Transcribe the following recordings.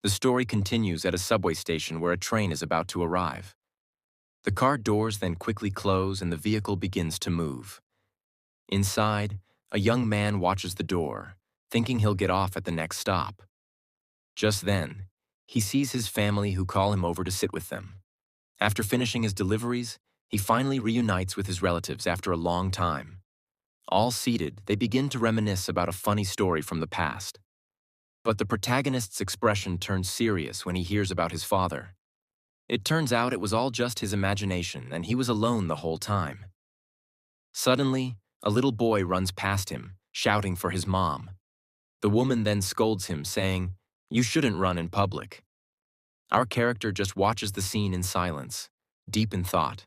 The story continues at a subway station where a train is about to arrive. The car doors then quickly close and the vehicle begins to move. Inside, a young man watches the door, thinking he'll get off at the next stop. Just then, he sees his family who call him over to sit with them. After finishing his deliveries, he finally reunites with his relatives after a long time. All seated, they begin to reminisce about a funny story from the past. But the protagonist's expression turns serious when he hears about his father. It turns out it was all just his imagination and he was alone the whole time. Suddenly, a little boy runs past him, shouting for his mom. The woman then scolds him, saying, "You shouldn't run in public." Our character just watches the scene in silence, deep in thought.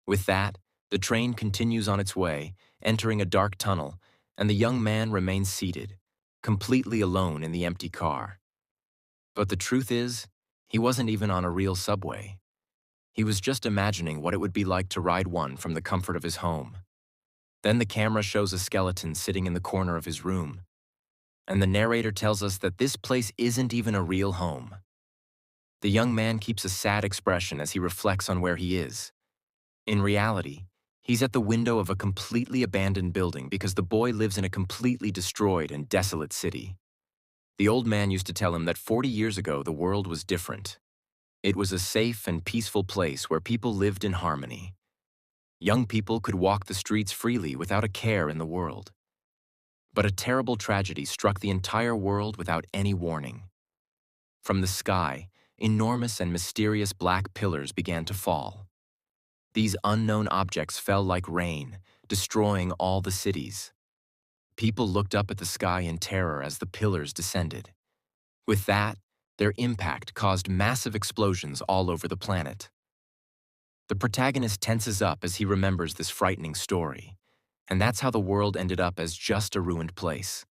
With that, the train continues on its way, entering a dark tunnel, and the young man remains seated, completely alone in the empty car. But the truth is, he wasn't even on a real subway. He was just imagining what it would be like to ride one from the comfort of his home. Then the camera shows a skeleton sitting in the corner of his room, and the narrator tells us that this place isn't even a real home. The young man keeps a sad expression as he reflects on where he is. In reality, he's at the window of a completely abandoned building because the boy lives in a completely destroyed and desolate city. The old man used to tell him that 40 years ago the world was different. It was a safe and peaceful place where people lived in harmony. Young people could walk the streets freely without a care in the world. But a terrible tragedy struck the entire world without any warning. From the sky, enormous and mysterious black pillars began to fall. These unknown objects fell like rain, destroying all the cities. People looked up at the sky in terror as the pillars descended. With that, their impact caused massive explosions all over the planet. The protagonist tenses up as he remembers this frightening story, and that's how the world ended up as just a ruined place.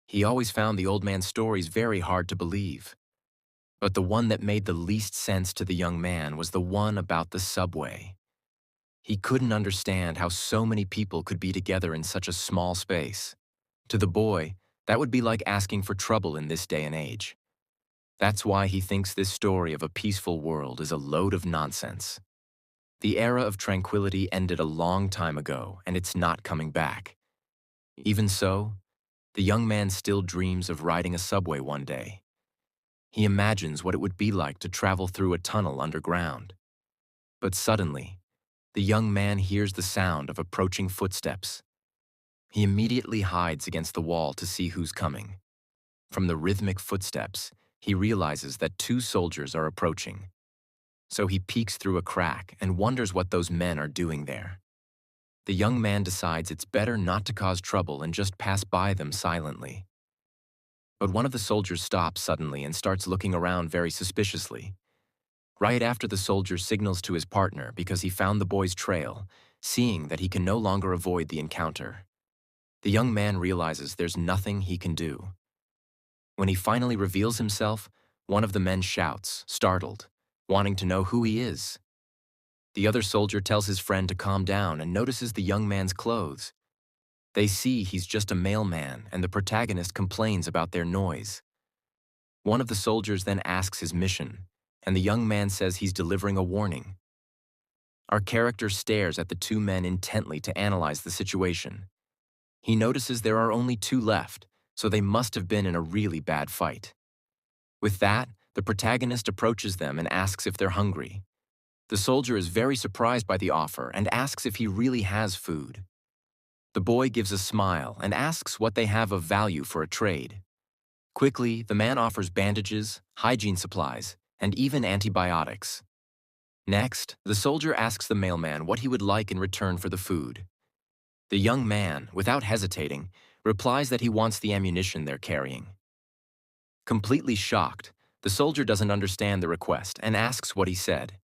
He always found the old man's stories very hard to believe. But the one that made the least sense to the young man was the one about the subway. He couldn't understand how so many people could be together in such a small space. To the boy, that would be like asking for trouble in this day and age. That's why he thinks this story of a peaceful world is a load of nonsense. The era of tranquility ended a long time ago, and it's not coming back. Even so, the young man still dreams of riding a subway one day. He imagines what it would be like to travel through a tunnel underground. But suddenly, the young man hears the sound of approaching footsteps. He immediately hides against the wall to see who's coming. From the rhythmic footsteps, he realizes that two soldiers are approaching. So he peeks through a crack and wonders what those men are doing there. The young man decides it's better not to cause trouble and just pass by them silently. But one of the soldiers stops suddenly and starts looking around very suspiciously. Right after the soldier signals to his partner because he found the boy's trail, seeing that he can no longer avoid the encounter. The young man realizes there's nothing he can do. When he finally reveals himself, one of the men shouts, startled, wanting to know who he is. The other soldier tells his friend to calm down and notices the young man's clothes. They see he's just a mailman, and the protagonist complains about their noise. One of the soldiers then asks his mission, and the young man says he's delivering a warning. Our character stares at the two men intently to analyze the situation. He notices there are only two left, so they must have been in a really bad fight. With that, the protagonist approaches them and asks if they're hungry. The soldier is very surprised by the offer and asks if he really has food. The boy gives a smile and asks what they have of value for a trade. Quickly, the man offers bandages, hygiene supplies, and even antibiotics. Next, the soldier asks the mailman what he would like in return for the food. The young man, without hesitating, replies that he wants the ammunition they're carrying. Completely shocked, the soldier doesn't understand the request and asks what he said.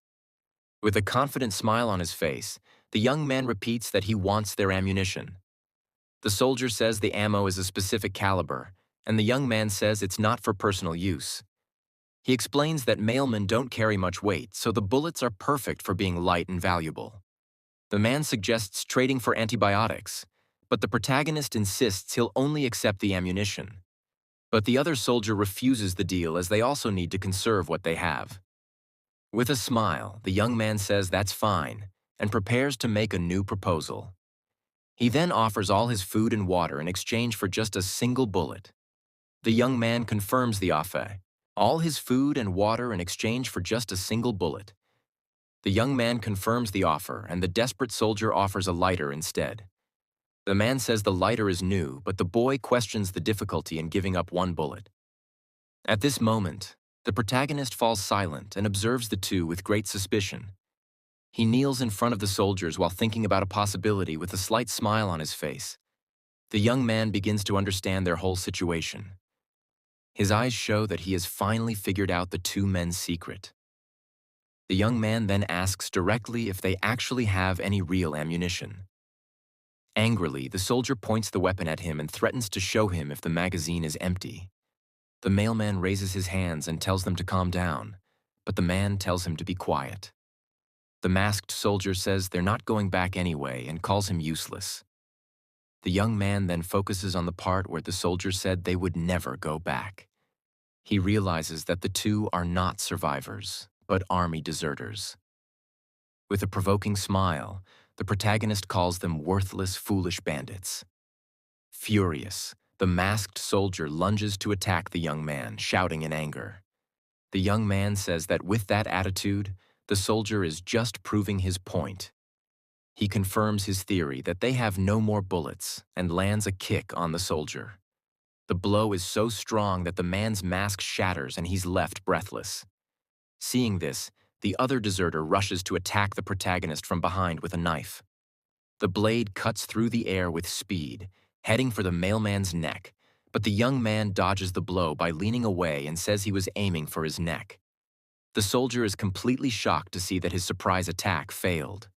With a confident smile on his face, the young man repeats that he wants their ammunition. The soldier says the ammo is a specific caliber, and the young man says it's not for personal use. He explains that mailmen don't carry much weight, so the bullets are perfect for being light and valuable. The man suggests trading for antibiotics, but the protagonist insists he'll only accept the ammunition. But the other soldier refuses the deal as they also need to conserve what they have. With a smile, the young man says that's fine and prepares to make a new proposal. He then offers all his food and water in exchange for just a single bullet. The young man confirms the offer, all his food and water in exchange for just a single bullet. The young man confirms the offer, and the desperate soldier offers a lighter instead. The man says the lighter is new, but the boy questions the difficulty in giving up one bullet. At this moment, the protagonist falls silent and observes the two with great suspicion. He kneels in front of the soldiers while thinking about a possibility with a slight smile on his face. The young man begins to understand their whole situation. His eyes show that he has finally figured out the two men's secret. The young man then asks directly if they actually have any real ammunition. Angrily, the soldier points the weapon at him and threatens to show him if the magazine is empty. The mailman raises his hands and tells them to calm down, but the man tells him to be quiet. The masked soldier says they're not going back anyway and calls him useless. The young man then focuses on the part where the soldier said they would never go back. He realizes that the two are not survivors, but army deserters. With a provoking smile, the protagonist calls them worthless, foolish bandits. Furious, the masked soldier lunges to attack the young man, shouting in anger. The young man says that with that attitude, the soldier is just proving his point. He confirms his theory that they have no more bullets and lands a kick on the soldier. The blow is so strong that the man's mask shatters and he's left breathless. Seeing this, the other deserter rushes to attack the protagonist from behind with a knife. The blade cuts through the air with speed, heading for the mailman's neck, but the young man dodges the blow by leaning away and says he was aiming for his neck. The soldier is completely shocked to see that his surprise attack failed.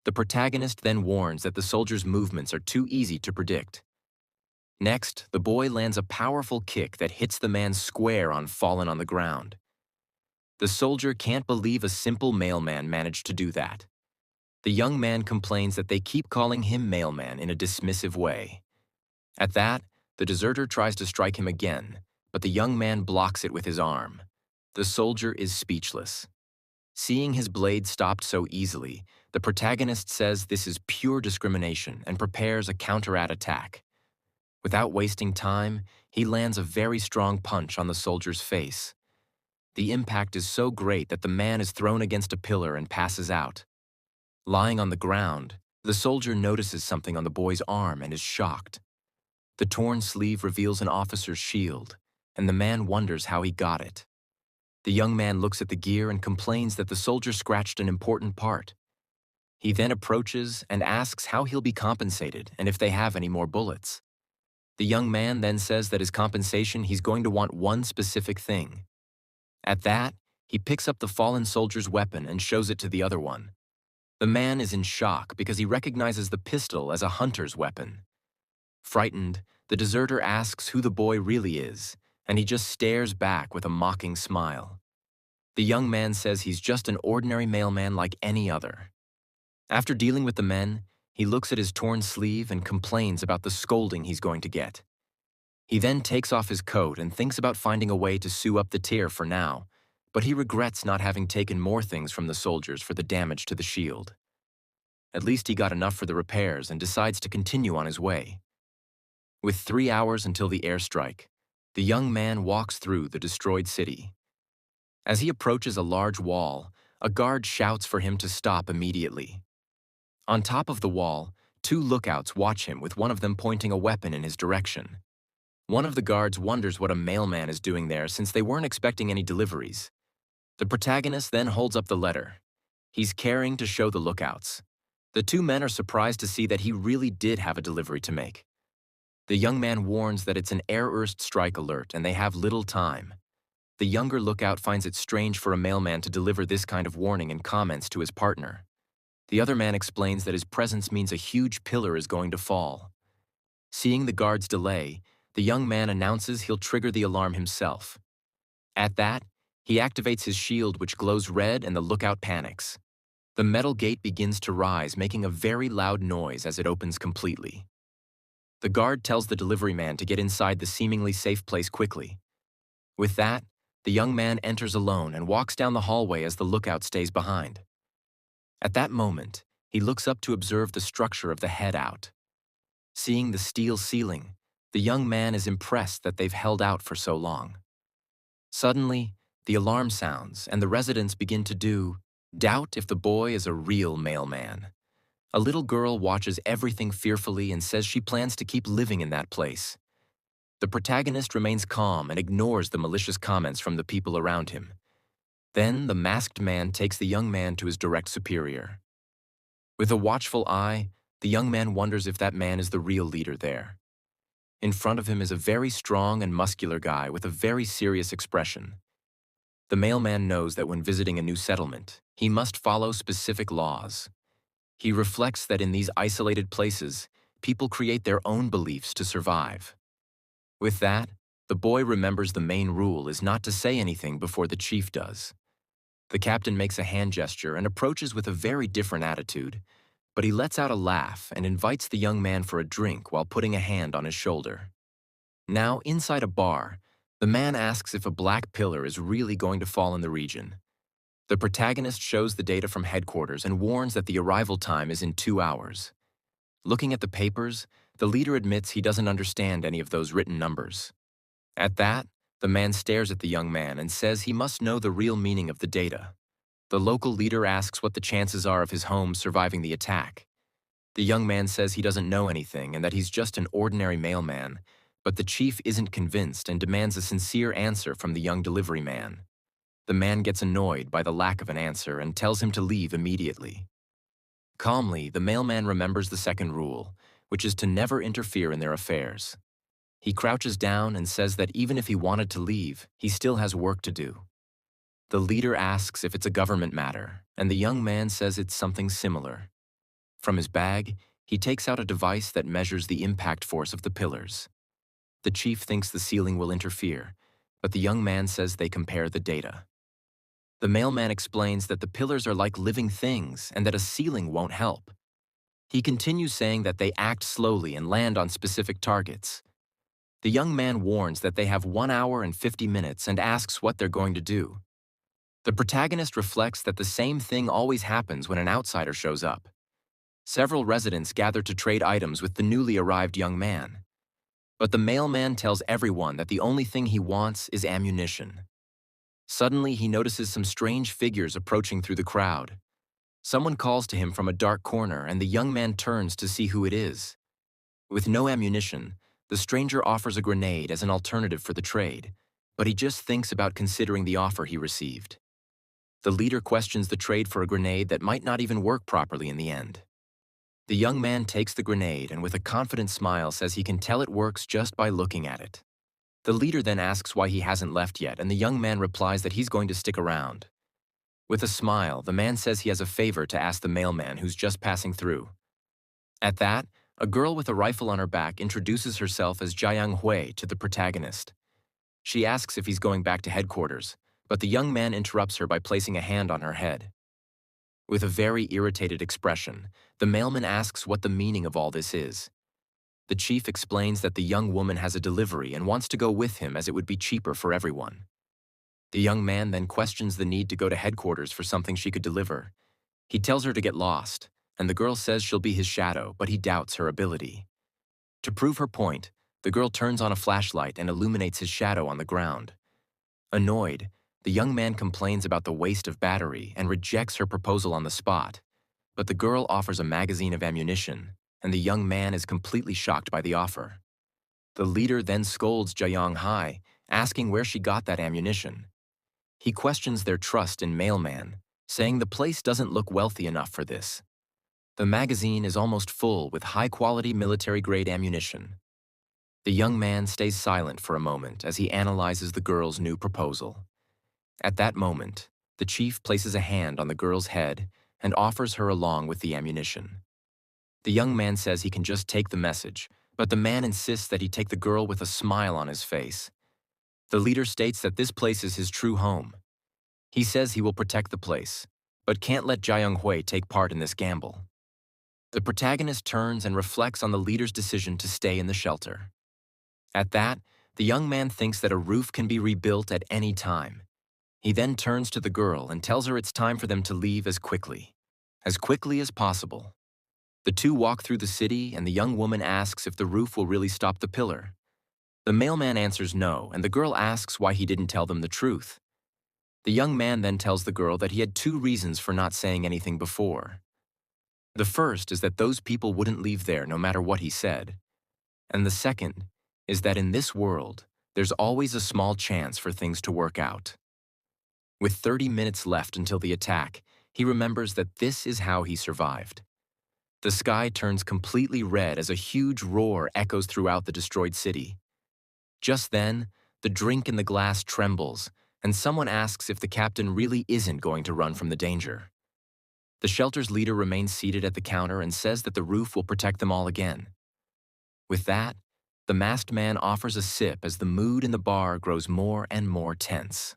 The protagonist then warns that the soldier's movements are too easy to predict. Next, the boy lands a powerful kick that hits the man square on fallen on the ground. The soldier can't believe a simple mailman managed to do that. The young man complains that they keep calling him mailman in a dismissive way. At that, the deserter tries to strike him again, but the young man blocks it with his arm. The soldier is speechless. Seeing his blade stopped so easily, the protagonist says this is pure discrimination and prepares a counter-attack. Without wasting time, he lands a very strong punch on the soldier's face. The impact is so great that the man is thrown against a pillar and passes out. Lying on the ground, the soldier notices something on the boy's arm and is shocked. The torn sleeve reveals an officer's shield, and the man wonders how he got it. The young man looks at the gear and complains that the soldier scratched an important part. He then approaches and asks how he'll be compensated and if they have any more bullets. The young man then says that as compensation he's going to want one specific thing. At that, he picks up the fallen soldier's weapon and shows it to the other one. The man is in shock because he recognizes the pistol as a hunter's weapon. Frightened, the deserter asks who the boy really is, and he just stares back with a mocking smile. The young man says he's just an ordinary mailman like any other. After dealing with the men, he looks at his torn sleeve and complains about the scolding he's going to get. He then takes off his coat and thinks about finding a way to sew up the tear for now, but he regrets not having taken more things from the soldiers for the damage to the shield. At least he got enough for the repairs and decides to continue on his way. With 3 hours until the airstrike, the young man walks through the destroyed city. As he approaches a large wall, a guard shouts for him to stop immediately. On top of the wall, 2 lookouts watch him with one of them pointing a weapon in his direction. One of the guards wonders what a mailman is doing there since they weren't expecting any deliveries. The protagonist then holds up the letter. He's carrying to show the lookouts. The 2 men are surprised to see that he really did have a delivery to make. The young man warns that it's an air-urst strike alert and they have little time. The younger lookout finds it strange for a mailman to deliver this kind of warning and comments to his partner. The other man explains that his presence means a huge pillar is going to fall. Seeing the guard's delay, the young man announces he'll trigger the alarm himself. At that, he activates his shield which glows red and the lookout panics. The metal gate begins to rise, making a very loud noise as it opens completely. The guard tells the delivery man to get inside the seemingly safe place quickly. With that, the young man enters alone and walks down the hallway as the lookout stays behind. At that moment, he looks up to observe the structure of the head out. Seeing the steel ceiling, the young man is impressed that they've held out for so long. Suddenly, the alarm sounds and the residents begin to doubt if the boy is a real mailman. A little girl watches everything fearfully and says she plans to keep living in that place. The protagonist remains calm and ignores the malicious comments from the people around him. Then the masked man takes the young man to his direct superior. With a watchful eye, the young man wonders if that man is the real leader there. In front of him is a very strong and muscular guy with a very serious expression. The mailman knows that when visiting a new settlement, he must follow specific laws. He reflects that in these isolated places, people create their own beliefs to survive. With that, the boy remembers the main rule is not to say anything before the chief does. The captain makes a hand gesture and approaches with a very different attitude, but he lets out a laugh and invites the young man for a drink while putting a hand on his shoulder. Now, inside a bar, the man asks if a black pillar is really going to fall in the region. The protagonist shows the data from headquarters and warns that the arrival time is in 2 hours. Looking at the papers, the leader admits he doesn't understand any of those written numbers. At that, the man stares at the young man and says he must know the real meaning of the data. The local leader asks what the chances are of his home surviving the attack. The young man says he doesn't know anything and that he's just an ordinary mailman, but the chief isn't convinced and demands a sincere answer from the young delivery man. The man gets annoyed by the lack of an answer and tells him to leave immediately. Calmly, the mailman remembers the second rule, which is to never interfere in their affairs. He crouches down and says that even if he wanted to leave, he still has work to do. The leader asks if it's a government matter, and the young man says it's something similar. From his bag, he takes out a device that measures the impact force of the pillars. The chief thinks the ceiling will interfere, but the young man says they compare the data. The mailman explains that the pillars are like living things and that a ceiling won't help. He continues saying that they act slowly and land on specific targets. The young man warns that they have 1 hour and 50 minutes and asks what they're going to do. The protagonist reflects that the same thing always happens when an outsider shows up. Several residents gather to trade items with the newly arrived young man. But the mailman tells everyone that the only thing he wants is ammunition. Suddenly, he notices some strange figures approaching through the crowd. Someone calls to him from a dark corner, and the young man turns to see who it is. With no ammunition, the stranger offers a grenade as an alternative for the trade, but he just thinks about considering the offer he received. The leader questions the trade for a grenade that might not even work properly in the end. The young man takes the grenade and with a confident smile says he can tell it works just by looking at it. The leader then asks why he hasn't left yet, and the young man replies that he's going to stick around. With a smile, the man says he has a favor to ask the mailman who's just passing through. At that, a girl with a rifle on her back introduces herself as Jiayang Hui to the protagonist. She asks if he's going back to headquarters, but the young man interrupts her by placing a hand on her head. With a very irritated expression, the mailman asks what the meaning of all this is. The chief explains that the young woman has a delivery and wants to go with him as it would be cheaper for everyone. The young man then questions the need to go to headquarters for something she could deliver. He tells her to get lost, and the girl says she'll be his shadow, but he doubts her ability. To prove her point, the girl turns on a flashlight and illuminates his shadow on the ground. Annoyed, the young man complains about the waste of battery and rejects her proposal on the spot, but the girl offers a magazine of ammunition, and the young man is completely shocked by the offer. The leader then scolds Jiayang Hai, asking where she got that ammunition. He questions their trust in mailman, saying the place doesn't look wealthy enough for this. The magazine is almost full with high-quality military-grade ammunition. The young man stays silent for a moment as he analyzes the girl's new proposal. At that moment, the chief places a hand on the girl's head and offers her along with the ammunition. The young man says he can just take the message, but the man insists that he take the girl with a smile on his face. The leader states that this place is his true home. He says he will protect the place, but can't let Jiayang Hui take part in this gamble. The protagonist turns and reflects on the leader's decision to stay in the shelter. At that, the young man thinks that a roof can be rebuilt at any time. He then turns to the girl and tells her it's time for them to leave as quickly as possible. The two walk through the city, and the young woman asks if the roof will really stop the pillar. The mailman answers no, and the girl asks why he didn't tell them the truth. The young man then tells the girl that he had two reasons for not saying anything before. The first is that those people wouldn't leave there no matter what he said. And the second is that in this world, there's always a small chance for things to work out. With 30 minutes left until the attack, he remembers that this is how he survived. The sky turns completely red as a huge roar echoes throughout the destroyed city. Just then, the drink in the glass trembles, and someone asks if the captain really isn't going to run from the danger. The shelter's leader remains seated at the counter and says that the roof will protect them all again. With that, the masked man offers a sip as the mood in the bar grows more and more tense.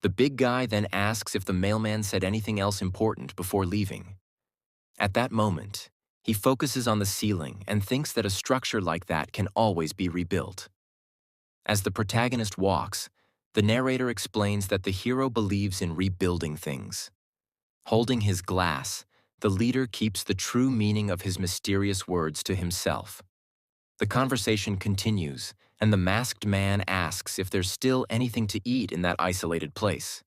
The big guy then asks if the mailman said anything else important before leaving. At that moment, he focuses on the ceiling and thinks that a structure like that can always be rebuilt. As the protagonist walks, the narrator explains that the hero believes in rebuilding things. Holding his glass, the leader keeps the true meaning of his mysterious words to himself. The conversation continues, and the masked man asks if there's still anything to eat in that isolated place.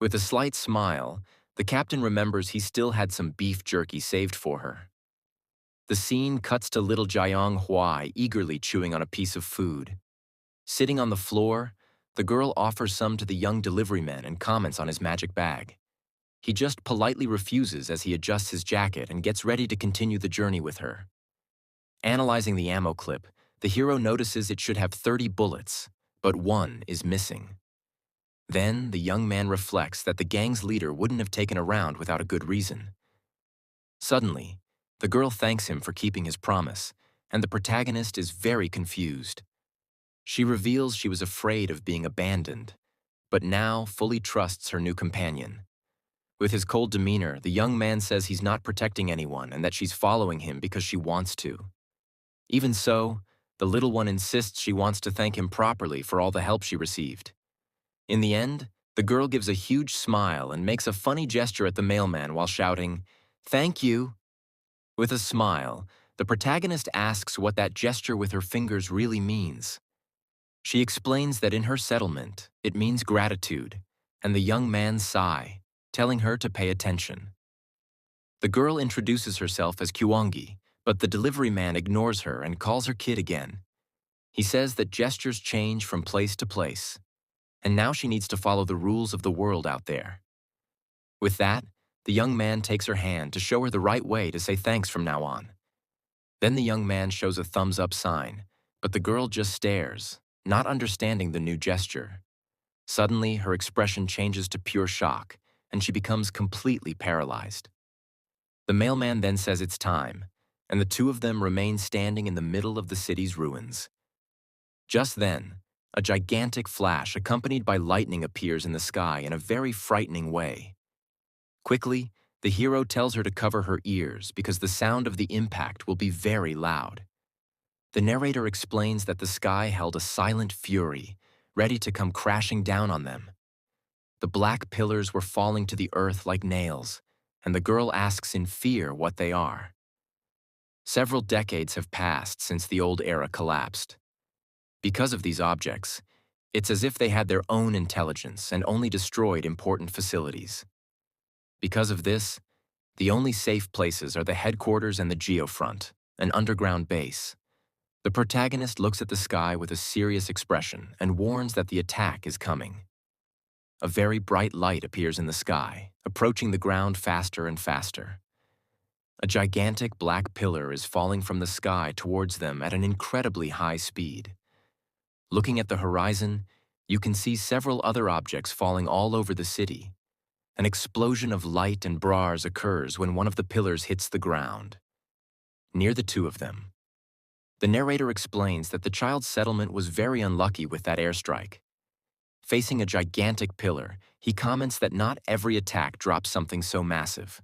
With a slight smile, the captain remembers he still had some beef jerky saved for her. The scene cuts to little Jiang Huai eagerly chewing on a piece of food. Sitting on the floor, the girl offers some to the young deliveryman and comments on his magic bag. He just politely refuses as he adjusts his jacket and gets ready to continue the journey with her. Analyzing the ammo clip, the hero notices it should have 30 bullets, but one is missing. Then, the young man reflects that the gang's leader wouldn't have taken a round without a good reason. Suddenly, the girl thanks him for keeping his promise, and the protagonist is very confused. She reveals she was afraid of being abandoned, but now fully trusts her new companion. With his cold demeanor, the young man says he's not protecting anyone and that she's following him because she wants to. Even so, the little one insists she wants to thank him properly for all the help she received. In the end, the girl gives a huge smile and makes a funny gesture at the mailman while shouting, "Thank you." With a smile, the protagonist asks what that gesture with her fingers really means. She explains that in her settlement, it means gratitude, and the young man sigh, telling her to pay attention. The girl introduces herself as Kyuangi, but the delivery man ignores her and calls her kid again. He says that gestures change from place to place, and now she needs to follow the rules of the world out there. With that, the young man takes her hand to show her the right way to say thanks from now on. Then the young man shows a thumbs-up sign, but the girl just stares, not understanding the new gesture. Suddenly, her expression changes to pure shock, and she becomes completely paralyzed. The mailman then says it's time, and the two of them remain standing in the middle of the city's ruins. Just then, a gigantic flash accompanied by lightning appears in the sky in a very frightening way. Quickly, the hero tells her to cover her ears because the sound of the impact will be very loud. The narrator explains that the sky held a silent fury, ready to come crashing down on them. The black pillars were falling to the earth like nails, and the girl asks in fear what they are. Several decades have passed since the old era collapsed. Because of these objects, it's as if they had their own intelligence and only destroyed important facilities. Because of this, the only safe places are the headquarters and the geofront, an underground base. The protagonist looks at the sky with a serious expression and warns that the attack is coming. A very bright light appears in the sky, approaching the ground faster and faster. A gigantic black pillar is falling from the sky towards them at an incredibly high speed. Looking at the horizon, you can see several other objects falling all over the city. An explosion of light and bars occurs when one of the pillars hits the ground. Near the two of them. The narrator explains that the child's settlement was very unlucky with that airstrike. Facing a gigantic pillar, he comments that not every attack drops something so massive.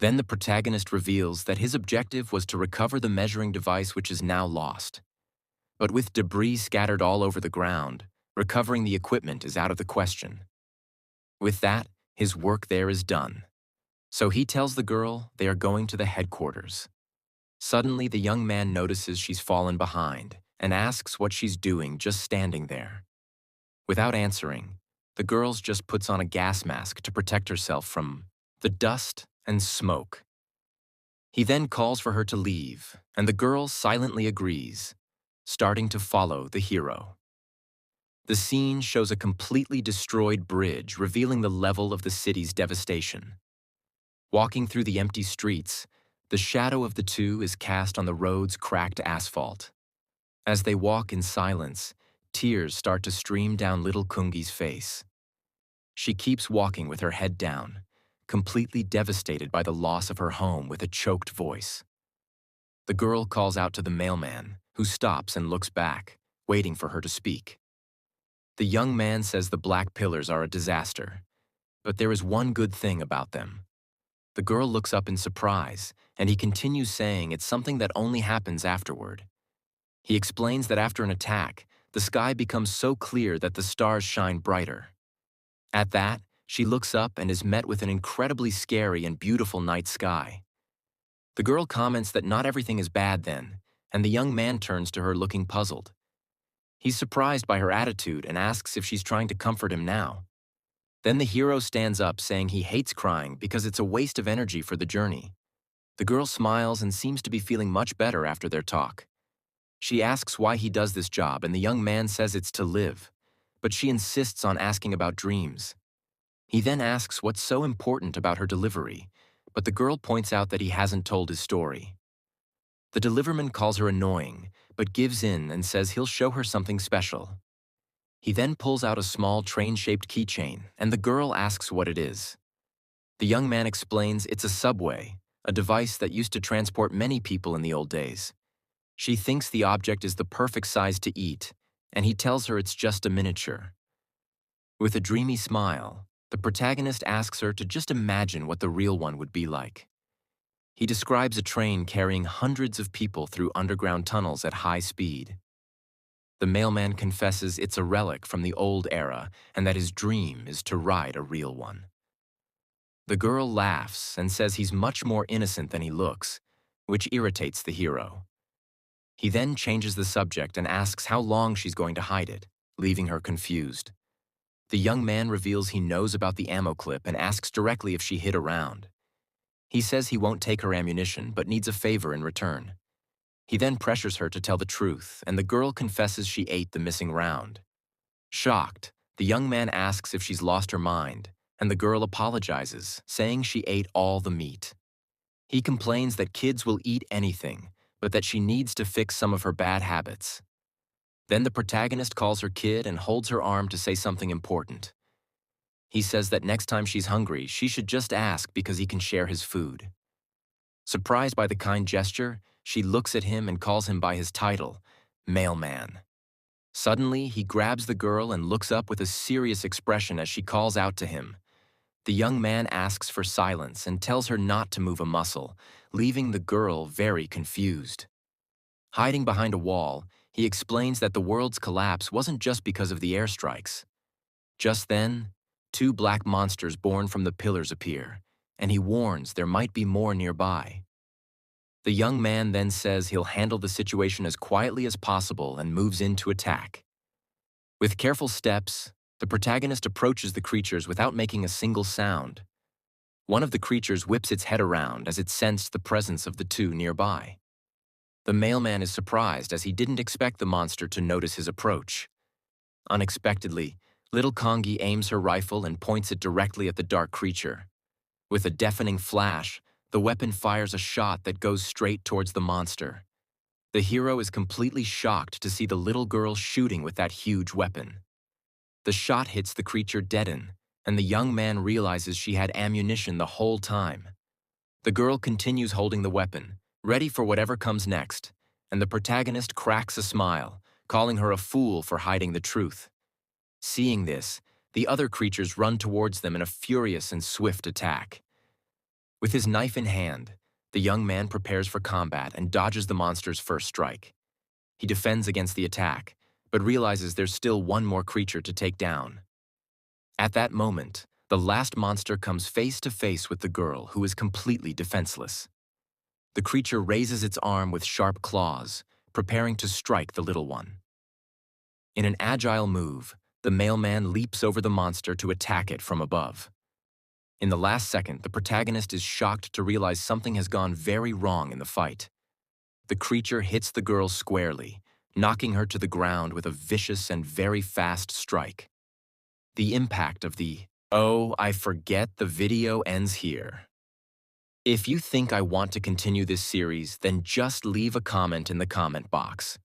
Then the protagonist reveals that his objective was to recover the measuring device which is now lost. But with debris scattered all over the ground, recovering the equipment is out of the question. With that, his work there is done. So he tells the girl they are going to the headquarters. Suddenly, the young man notices she's fallen behind and asks what she's doing just standing there. Without answering, the girl just puts on a gas mask to protect herself from the dust and smoke. He then calls for her to leave, and the girl silently agrees, starting to follow the hero. The scene shows a completely destroyed bridge, revealing the level of the city's devastation. Walking through the empty streets, the shadow of the two is cast on the road's cracked asphalt. As they walk in silence, tears start to stream down little Kungi's face. She keeps walking with her head down, completely devastated by the loss of her home with a choked voice. The girl calls out to the mailman, who stops and looks back, waiting for her to speak. The young man says the black pillars are a disaster, but there is one good thing about them. The girl looks up in surprise, and he continues saying it's something that only happens afterward. He explains that after an attack, the sky becomes so clear that the stars shine brighter. At that, she looks up and is met with an incredibly scary and beautiful night sky. The girl comments that not everything is bad then, and the young man turns to her looking puzzled. He's surprised by her attitude and asks if she's trying to comfort him now. Then the hero stands up saying he hates crying because it's a waste of energy for the journey. The girl smiles and seems to be feeling much better after their talk. She asks why he does this job, and the young man says it's to live, but she insists on asking about dreams. He then asks what's so important about her delivery, but the girl points out that he hasn't told his story. The deliverman calls her annoying, but gives in and says he'll show her something special. He then pulls out a small train-shaped keychain, and the girl asks what it is. The young man explains it's a subway, a device that used to transport many people in the old days. She thinks the object is the perfect size to eat, and he tells her it's just a miniature. With a dreamy smile, the protagonist asks her to just imagine what the real one would be like. He describes a train carrying hundreds of people through underground tunnels at high speed. The mailman confesses it's a relic from the old era and that his dream is to ride a real one. The girl laughs and says he's much more innocent than he looks, which irritates the hero. He then changes the subject and asks how long she's going to hide it, leaving her confused. The young man reveals he knows about the ammo clip and asks directly if she hid around. He says he won't take her ammunition but needs a favor in return. He then pressures her to tell the truth, and the girl confesses she ate the missing round. Shocked, the young man asks if she's lost her mind, and the girl apologizes, saying she ate all the meat. He complains that kids will eat anything, but that she needs to fix some of her bad habits. Then the protagonist calls her kid and holds her arm to say something important. He says that next time she's hungry, she should just ask because he can share his food. Surprised by the kind gesture, she looks at him and calls him by his title, Mailman. Suddenly, he grabs the girl and looks up with a serious expression as she calls out to him. The young man asks for silence and tells her not to move a muscle, leaving the girl very confused. Hiding behind a wall, he explains that the world's collapse wasn't just because of the airstrikes. Just then, two black monsters born from the pillars appear, and he warns there might be more nearby. The young man then says he'll handle the situation as quietly as possible and moves in to attack. With careful steps, the protagonist approaches the creatures without making a single sound. One of the creatures whips its head around as it sensed the presence of the two nearby. The mailman is surprised as he didn't expect the monster to notice his approach. Unexpectedly, little Kongi aims her rifle and points it directly at the dark creature. With a deafening flash, the weapon fires a shot that goes straight towards the monster. The hero is completely shocked to see the little girl shooting with that huge weapon. The shot hits the creature dead, and the young man realizes she had ammunition the whole time. The girl continues holding the weapon, ready for whatever comes next, and the protagonist cracks a smile, calling her a fool for hiding the truth. Seeing this, the other creatures run towards them in a furious and swift attack. With his knife in hand, the young man prepares for combat and dodges the monster's first strike. He defends against the attack, but realizes there's still one more creature to take down. At that moment, the last monster comes face to face with the girl, who is completely defenseless. The creature raises its arm with sharp claws, preparing to strike the little one. In an agile move, the mailman leaps over the monster to attack it from above. In the last second, the protagonist is shocked to realize something has gone very wrong in the fight. The creature hits the girl squarely, knocking her to the ground with a vicious and very fast strike. The impact of the "oh, I forget" the video ends here. If you think I want to continue this series, then just leave a comment in the comment box.